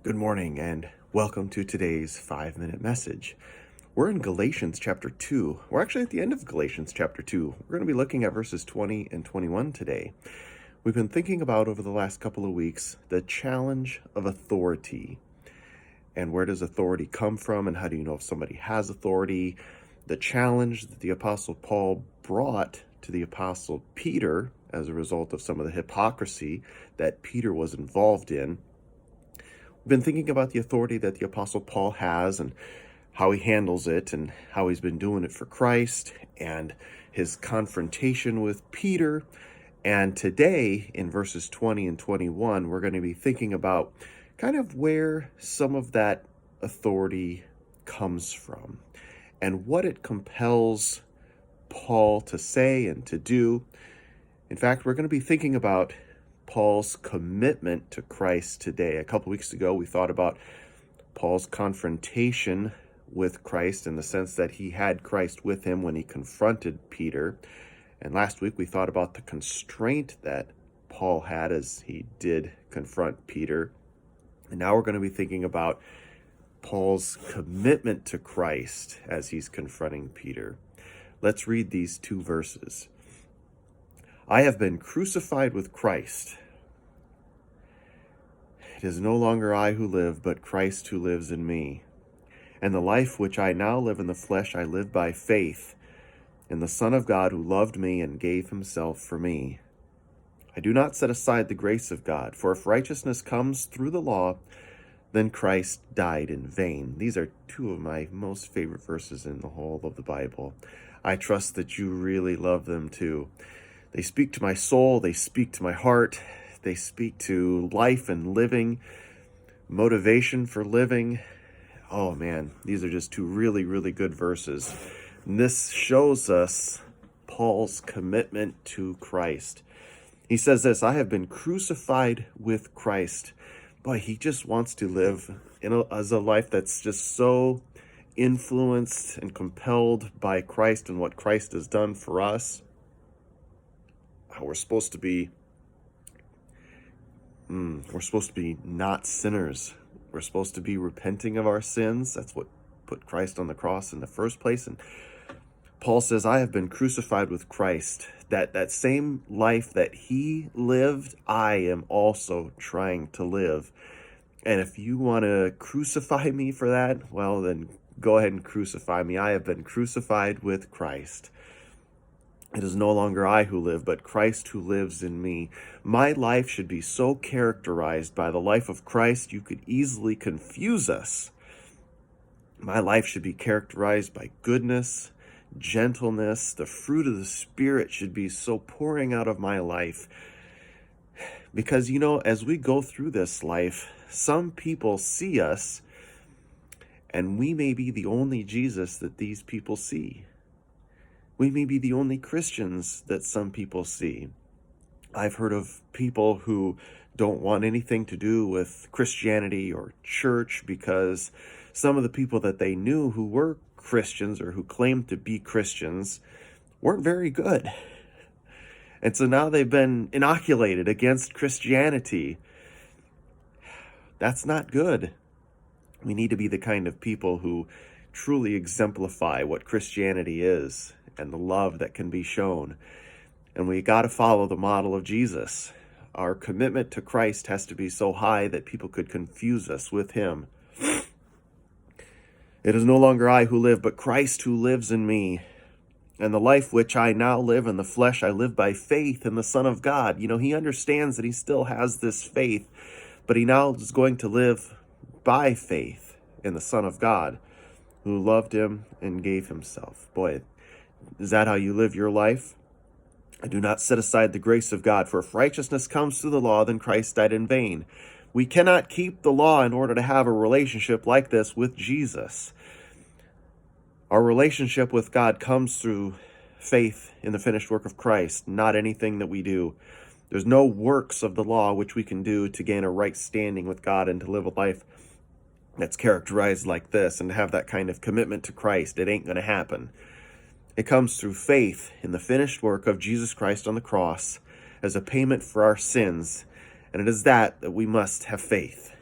Good morning and welcome to today's 5-minute message. We're in Galatians chapter 2. We're actually at the end of Galatians chapter 2. We're going to be looking at verses 20 and 21 today. We've been thinking about over the last couple of weeks the challenge of authority. And where does authority come from, and how do you know if somebody has authority? The challenge that the Apostle Paul brought to the Apostle Peter as a result of some of the hypocrisy that Peter was involved in. We've been thinking about the authority that the Apostle Paul has and how he handles it and how he's been doing it for Christ and his confrontation with Peter. And today, in verses 20 and 21, we're going to be thinking about kind of where some of that authority comes from and what it compels Paul to say and to do. In fact, we're going to be thinking about Paul's commitment to Christ today. A couple weeks ago, we thought about Paul's confrontation with Christ in the sense that he had Christ with him when he confronted Peter. And last week, we thought about the constraint that Paul had as he did confront Peter. And now we're going to be thinking about Paul's commitment to Christ as he's confronting Peter. Let's read these two verses. I have been crucified with Christ. It is no longer I who live, but Christ who lives in me. And the life which I now live in the flesh, I live by faith in the Son of God who loved me and gave himself for me. I do not set aside the grace of God, for if righteousness comes through the law, then Christ died in vain. These are two of my most favorite verses in the whole of the Bible. I trust that you really love them too. They speak to my soul, they speak to my heart, they speak to life and living, motivation for living. Oh man, these are just two really, really good verses. And this shows us Paul's commitment to Christ. He says this, I have been crucified with Christ. Boy, he just wants to live as a life that's just so influenced and compelled by Christ and what Christ has done for us. We're supposed to be not sinners. We're supposed to be repenting of our sins. That's what put Christ on the cross in the first place. And Paul says, I have been crucified with Christ. That same life that he lived, I am also trying to live. And if you want to crucify me for that, well, then go ahead and crucify me. I have been crucified with Christ. It is no longer I who live, but Christ who lives in me. My life should be so characterized by the life of Christ, you could easily confuse us. My life should be characterized by goodness, gentleness. The fruit of the Spirit should be so pouring out of my life. Because, as we go through this life, some people see us, and we may be the only Jesus that these people see. We may be the only Christians that some people see. I've heard of people who don't want anything to do with Christianity or church because some of the people that they knew who were Christians or who claimed to be Christians weren't very good. And so now they've been inoculated against Christianity. That's not good. We need to be the kind of people who truly exemplify what Christianity is and the love that can be shown. And we got to follow the model of Jesus. Our commitment to Christ has to be so high that people could confuse us with him. It is no longer I who live, but Christ who lives in me. And the life which I now live in the flesh, I live by faith in the Son of God. He understands that he still has this faith, but he now is going to live by faith in the Son of God, who loved him and gave himself. Boy, is that how you live your life? I do not set aside the grace of God, for if righteousness comes through the law, then Christ died in vain. We cannot keep the law in order to have a relationship like this with Jesus. Our relationship with God comes through faith in the finished work of Christ, not anything that we do. There's no works of the law which we can do to gain a right standing with God and to live a life that's characterized like this and to have that kind of commitment to Christ. It ain't going to happen. It comes through faith in the finished work of Jesus Christ on the cross as a payment for our sins, and it is that we must have faith.